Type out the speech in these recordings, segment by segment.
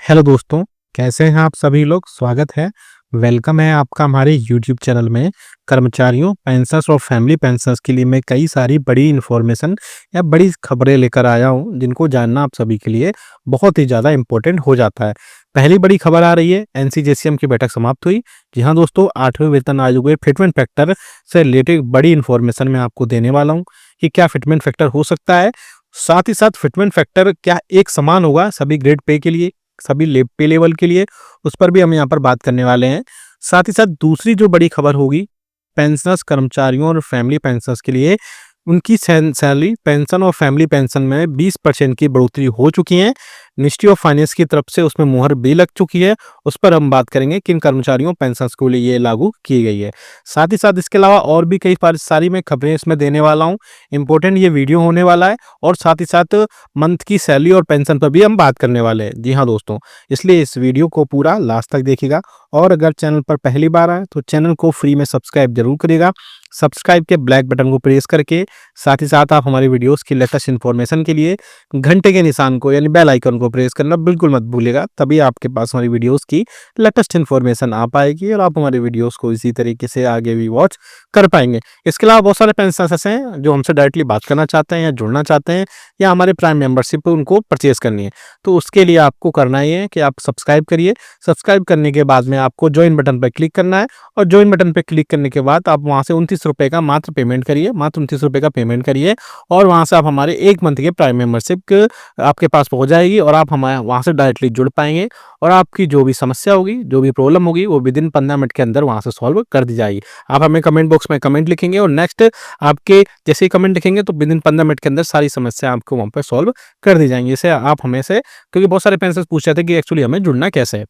Hello दोस्तों, कैसे हैं आप सभी लोग? स्वागत है, वेलकम है आपका हमारे यूट्यूब चैनल में। कर्मचारियों, पेंशनर्स और फैमिली पेंशनर्स के लिए मैं कई सारी बड़ी इन्फॉर्मेशन या बड़ी खबरें लेकर आया हूँ, जिनको जानना आप सभी के लिए बहुत ही ज़्यादा इम्पोर्टेंट हो जाता है। पहली बड़ी खबर आ रही है, एनसीजेसीएम की बैठक समाप्त हुई। जी हाँ दोस्तों, 8वें वेतन आयोग में फिटमेंट फैक्टर से रिलेटेड बड़ी इन्फॉर्मेशन मैं आपको देने वाला हूँ कि क्या फिटमेंट फैक्टर हो सकता है। साथ ही साथ फिटमेंट फैक्टर क्या एक समान होगा सभी ग्रेड पे के लिए, सभी पे लेवल के लिए, उस पर भी हम यहाँ पर बात करने वाले हैं। साथ ही साथ दूसरी जो बड़ी खबर होगी, पेंशनर्स, कर्मचारियों और फैमिली पेंशनर्स के लिए उनकी सैलरी, पेंशन और फैमिली पेंशन में 20% की बढ़ोतरी हो चुकी है। मिनिस्ट्री ऑफ फाइनेंस की तरफ से उसमें मुहर भी लग चुकी है। उस पर हम बात करेंगे किन कर्मचारियों, पेंशनर्स के लिए ये लागू की गई है। साथ ही साथ इसके अलावा और भी कई सारी मैं खबरें इसमें देने वाला हूँ। इंपॉर्टेंट ये वीडियो होने वाला है और साथ ही साथ मंथ की सैलरी और पेंशन पर भी हम बात करने वाले हैं। जी हाँ दोस्तों, इसलिए इस वीडियो को पूरा लास्ट तक देखिएगा और अगर चैनल पर पहली बार आए तो चैनल को फ्री में सब्सक्राइब जरूर करिएगा। सब्सक्राइब के ब्लैक बटन को प्रेस करके साथ ही साथ आप हमारी वीडियोस की लेटेस्ट इन्फॉर्मेशन के लिए घंटे के निशान को यानी बेल आइकन को प्रेस करना बिल्कुल मत भूलिएगा। तभी आपके पास हमारी वीडियोस की लेटेस्ट इन्फॉर्मेशन आ पाएगी और आप हमारी वीडियोस को इसी तरीके से आगे भी वॉच कर पाएंगे। इसके अलावा बहुत सारे पेंशनर्स ऐसे हैं जो हमसे डायरेक्टली बात करना चाहते हैं या जुड़ना चाहते हैं या हमारे प्राइम मेंबरशिप उनको परचेज करनी है, तो उसके लिए आपको करना ही है कि आप सब्सक्राइब करिए। सब्सक्राइब करने के बाद में आपको ज्वाइन बटन पर क्लिक करना है और ज्वाइन बटन पर क्लिक करने के बाद आप वहां से 29 रुपए का मात्र पेमेंट करिए, मात्र 29 रुपए का पेमेंट करिए और वहां से आप हमारे 1 मंथ के प्राइम मेंबरशिप आपके पास पहुंच जाएगी और आप हमारे वहां से डायरेक्टली जुड़ पाएंगे और आपकी जो भी समस्या होगी, जो भी प्रॉब्लम होगी, वो विदिन 15 मिनट के अंदर वहां से सॉल्व कर दी जाएगी। आप हमें कमेंट बॉक्स में कमेंट लिखेंगे और नेक्स्ट आपके जैसे ही कमेंट लिखेंगे तो विदिन 15 मिनट के अंदर सारी समस्या आपको वहां पर सॉल्व कर दी जाएंगी। इसे आप हमें से, क्योंकि बहुत सारे पेंशनर्स पूछ रहे थे कि एक्चुअली हमें जुड़ना कैसे है।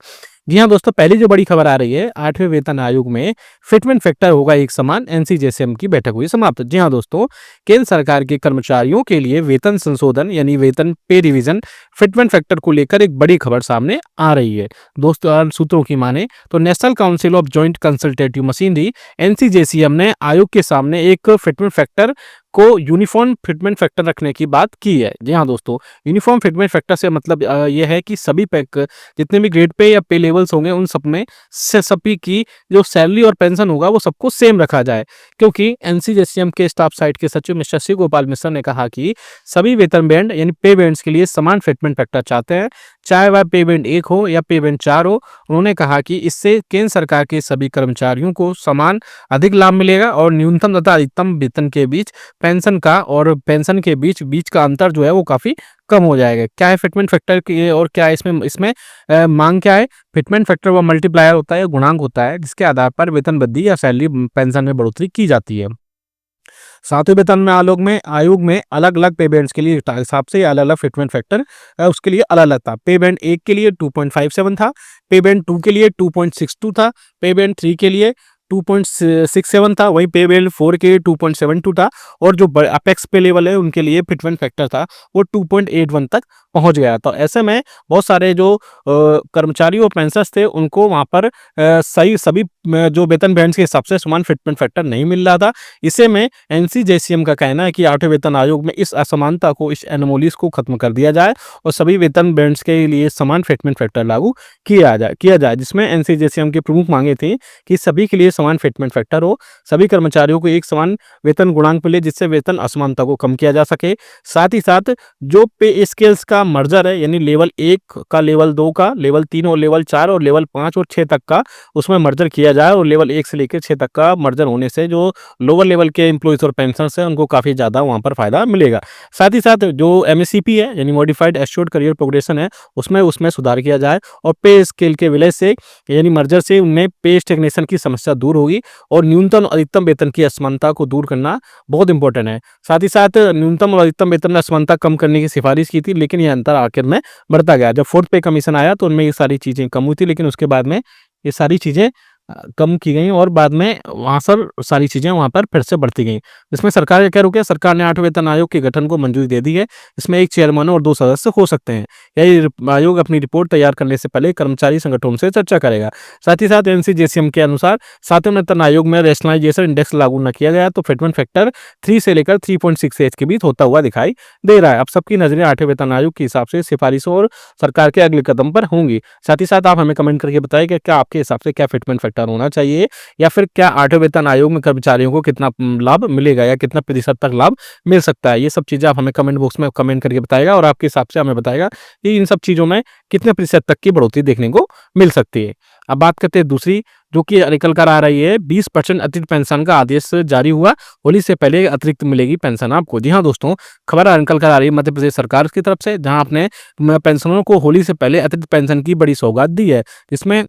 जी हाँ दोस्तों, पहली जो बड़ी खबर आ रही है, 8वें वेतन आयोग में फिटमेंट फैक्टर होगा एक समान, एनसीजेसीएम की बैठक हुई समाप्त। जी हाँ दोस्तों, केंद्र सरकार के कर्मचारियों के लिए वेतन संशोधन यानी वेतन पे रिवीजन फिटमेंट फैक्टर को लेकर एक बड़ी खबर सामने आ रही है। दोस्तों, सूत्रों की माने तो national council of joint consultative machinery NCJCM ने आयोग के सामने एक फिटमेंट फैक्टर को यूनिफॉर्म फिटमेंट फैक्टर रखने की बात की है। जी हाँ दोस्तों, यूनिफॉर्म फिटमेंट फैक्टर से मतलब यह है कि सभी पैक जितने भी ग्रेड पे या पे लेवल्स होंगे उन सब में से सभी की जो सैलरी और पेंशन होगा वो सबको सेम रखा जाए, क्योंकि एनसीजेसीएम के स्टाफ साइट के सचिव मिस्टर शिव गोपाल मिश्र ने कहा कि सभी वेतन बैंड यानी पे बैंड्स के लिए समान फिटमेंट फैक्टर चाहते हैं, चाहे वह पे बैंड 1 हो या पे बैंड 4 हो। उन्होंने कहा कि इससे केंद्र सरकार के सभी कर्मचारियों को समान अधिक लाभ मिलेगा और न्यूनतम तथा अधिकतम वेतन के बीच पेंशन का और पेंशन के बीच का अंतर जो है वो काफी कम हो जाएगा। क्या है फिटमेंट फैक्टर की और क्या है इसमें इसमें मांग क्या है? फिटमेंट फैक्टर वो मल्टीप्लायर होता है, गुणांक होता है जिसके आधार पर वेतन वृद्धि या सैलरी पेंशन में बढ़ोतरी की जाती है। सातवें वेतन में आयोग में अलग अलग पे बैंड्स के लिए हिसाब से अलग अलग फिटमेंट फैक्टर उसके लिए अलग अलग था। पे बैंड 1 के लिए 2.57 था, पे बैंड 2 के लिए 2.62 था, पे बैंड 3 के लिए 2.67 था, वहीं पे बैंड 4 के लिए 2.72 था और जो अपेक्स पे लेवल है उनके लिए फिटमेंट फैक्टर था वो 2.81 तक पहुंच गया। तो ऐसे में बहुत सारे जो कर्मचारी और पेंशनर्स थे उनको वहां पर सही सभी जो वेतन बैंड्स के हिसाब से समान फिटमेंट फैक्टर नहीं मिल रहा था। इसे में एनसीजेसीएम का कहना है कि 8वें वेतन आयोग में इस असमानता को, इस एनोमोलीज को खत्म कर दिया जाए और सभी वेतन बैंड्स के लिए समान फिटमेंट फैक्टर लागू किया जाए जिसमें एनसीजेसीएम की प्रमुख मांगे थी कि सभी के लिए समान फिटमेंट फैक्टर हो, सभी कर्मचारियों को एक समान वेतन गुणांक मिले जिससे वेतन असमानता को कम किया जा सके। साथ ही साथ जो पे स्केल्स का मर्जर है यानी लेवल 1 का, लेवल 2 का, लेवल 3 और लेवल 4 और लेवल 5 और 6 तक का उसमें मर्जर किया जाए और लेवल 1 से लेकर 6 तक का मर्जर होने से जो लोअर लेवल के एम्प्लॉइज और पेंशनर्स हैं उनको काफ़ी ज़्यादा वहाँ पर फायदा मिलेगा। साथ ही साथ जो एमएससीपी है यानी मॉडिफाइड एश्योर्ड करियर प्रोग्रेशन है उसमें सुधार किया जाए और पे स्केल के विलय से यानी मर्जर से उनमें पे स्टेग्नेशन की समस्या दूर होगी और न्यूनतम और अधिकतम वेतन की असमानता को दूर करना बहुत इंपॉर्टेंट है। साथ ही साथ न्यूनतम और अधिकतम वेतन में असमानता कम करने की सिफारिश की थी, लेकिन यह अंतर आखिर में बढ़ता गया। जब 4th पे कमीशन आया तो उनमें ये सारी चीज़ें कम हुई थी, लेकिन उसके बाद में ये सारी चीज़ें कम की गई और बाद में वहाँ सर सारी चीज़ें वहाँ पर फिर से बढ़ती गईं। इसमें सरकार का क्या रुक गया, सरकार ने 8वें वेतन आयोग के गठन को मंजूरी दे दी है। इसमें 1 चेयरमैन और 2 सदस्य हो सकते हैं। यह आयोग अपनी रिपोर्ट तैयार करने से पहले कर्मचारी संगठनों से चर्चा करेगा। साथ ही साथ एनसीजेसीएम के अनुसार 7वें वेतन आयोग में रैशनलाइजेशन इंडेक्स लागू न किया गया तो फिटमेंट फैक्टर 3 से लेकर 3.68 के बीच होता हुआ दिखाई दे रहा है। अब सबकी नज़रें 8वें वेतन आयोग के हिसाब से सिफारिशों और सरकार के अगले कदम पर होंगी। साथ ही साथ आप हमें कमेंट करके बताइए कि क्या आपके हिसाब से क्या फिटमेंट फैक्टर होना चाहिए, या फिर क्या 8वें वेतन आयोग में कर्मचारियों को कितना लाभ मिलेगा या कितना प्रतिशत तक लाभ मिल सकता है। ये सब चीज़ें आप हमें कमेंट बॉक्स में कमेंट करके बताइएगा और आपके हिसाब से हमें बताएगा कि इन सब चीज़ों में कितने प्रतिशत तक की बढ़ोतरी देखने को मिल सकती है। अब बात करते हैं दूसरी, जो कि निकल कर आ रही है, 20% अतिरिक्त पेंशन का आदेश जारी हुआ। होली से पहले अतिरिक्त मिलेगी पेंशन आपको। जी हाँ दोस्तों, खबर निकल कर आ रही है मध्य प्रदेश सरकार की तरफ से, जहां आपने पेंशनरों को होली से पहले अतिरिक्त पेंशन की बड़ी सौगात दी है। इसमें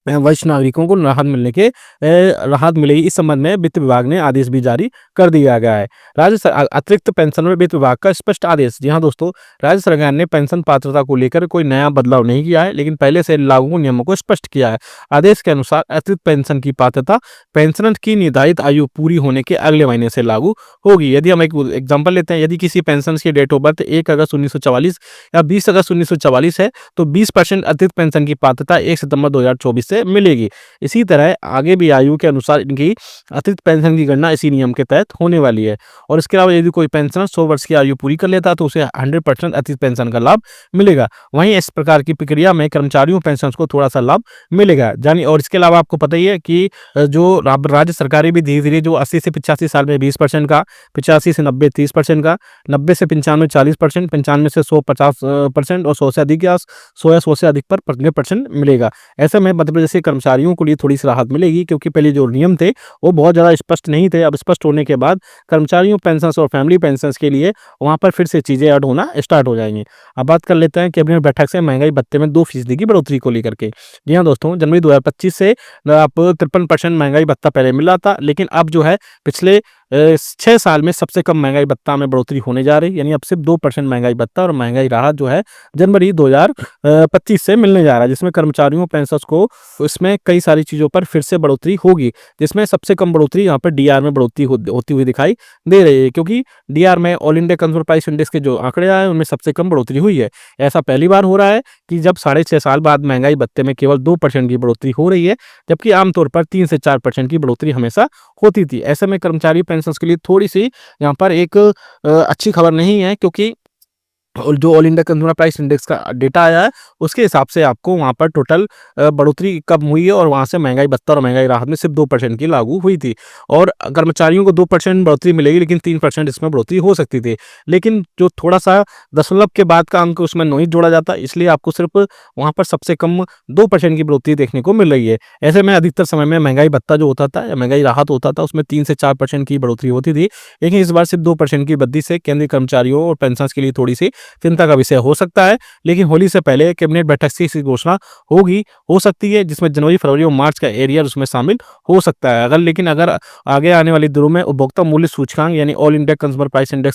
वरिष्ठ नागरिकों को राहत मिलेगी। इस संबंध में वित्त विभाग ने आदेश भी जारी कर दिया गया है। अतिरिक्त पेंशन में वित्त विभाग का स्पष्ट आदेश। जी हाँ दोस्तों, राज्य सरकार ने पेंशन पात्रता को लेकर कोई नया बदलाव नहीं किया है, लेकिन पहले से लागू नियमों को स्पष्ट किया है। आदेश के अनुसार अतिरिक्त पेंशन की पात्रता पेंशनर की निर्धारित आयु पूरी होने के अगले महीने से लागू होगी। यदि हम एक एग्जाम्पल लेते हैं, यदि किसी पेंशन की डेट ऑफ बर्थ 1 अगस्त 1944 या 20 अगस्त 1944 है, तो 20% अतिरिक्त पेंशन की पात्रता 1 सितंबर 2024 से मिलेगी। इसी तरह आगे भी आयु के अनुसार इनकी अतिरिक्त पेंशन की गणना इसी नियम के तहत होने वाली है। और इसके अलावा यदि कोई पेंशनर 100 वर्ष की आयु पूरी कर लेता है तो उसे 100% अतिरिक्त पेंशन का लाभ मिलेगा। वहीं इस प्रकार की प्रक्रिया में कर्मचारियों पेंशन को थोड़ा सा लाभ मिलेगा जानी। और इसके अलावा आपको पता ही है कि जो राज्य सरकारें भी धीरे धीरे जो 80 से 85 साल में 20% का, 85 से 90 30% का, 90 से 95 40%, 95 से 100 50% और 100 से अधिक या 100 से अधिक पर 15% मिलेगा। ऐसे में मध्य प्रदेश के कर्मचारियों को लिए थोड़ी सी राहत मिलेगी, क्योंकि पहले जो नियम थे वो बहुत ज़्यादा स्पष्ट नहीं थे। अब स्पष्ट होने के बाद कर्मचारियों पेंशन और फैमिली पेंशन के लिए वहाँ पर फिर से चीज़ें ऐड होना स्टार्ट हो जाएंगी। अब बात कर लेते हैं कैबिनेट बैठक से महंगाई भत्ते में 2% की बढ़ोतरी को लेकर के। जी हाँ दोस्तों, जनवरी 2025 से आप 53% महंगाई भत्ता पहले मिल रहा था, लेकिन अब जो है पिछले 6 साल में सबसे कम महंगाई भत्ता में बढ़ोतरी होने जा रही है। यानी अब सिर्फ 2% महंगाई भत्ता और महंगाई राहत जो है जनवरी 2025 से मिलने जा रहा है, जिसमें कर्मचारियों पेंशनर्स को इसमें कई सारी चीज़ों पर फिर से बढ़ोतरी होगी। जिसमें सबसे कम बढ़ोतरी यहाँ पर डीआर में बढ़ोतरी होती हुई दिखाई दे रही है, क्योंकि डीआर में all India consumer price index के जो आंकड़े आए उनमें सबसे कम बढ़ोतरी हुई है। ऐसा पहली बार हो रहा है कि जब 6.5 साल बाद महंगाई भत्ते में केवल 2% की बढ़ोतरी हो रही है, जबकि आमतौर पर 3 से 4% की बढ़ोतरी हमेशा होती थी। ऐसे में कर्मचारी पेंशन के लिए थोड़ी सी यहाँ पर एक अच्छी खबर नहीं है, क्योंकि और जो all India consumer price index का डेटा आया है उसके हिसाब से आपको वहाँ पर टोटल बढ़ोतरी कब हुई है, और वहाँ से महंगाई भत्ता और महंगाई राहत में सिर्फ 2% की लागू हुई थी। और कर्मचारियों को 2% बढ़ोतरी मिलेगी, लेकिन 3% इसमें बढ़ोतरी हो सकती थी। लेकिन जो थोड़ा सा दशमलव के बाद का अंक उसमें नहीं जोड़ा जाता, इसलिए आपको सिर्फ वहाँ पर सबसे कम 2% की बढ़ोतरी देखने को मिल रही है। ऐसे में अधिकतर समय में महंगाई भत्ता जो होता था या महंगाई राहत होता था उसमें 3 से 4% की बढ़ोतरी होती थी, लेकिन इस बार सिर्फ 2% की वृद्धि से केंद्रीय कर्मचारियों और पेंशन के लिए थोड़ी सी चिंता का विषय हो सकता है। लेकिन होली से पहले कैबिनेट बैठक से इसकी घोषणा हो सकती है, जिसमें जनवरी फरवरी और मार्च का एरियर उसमें शामिल हो सकता है। लेकिन अगर आगे आने वाली दिनों में उपभोक्ता मूल्य सूचकांक यानी all India consumer price index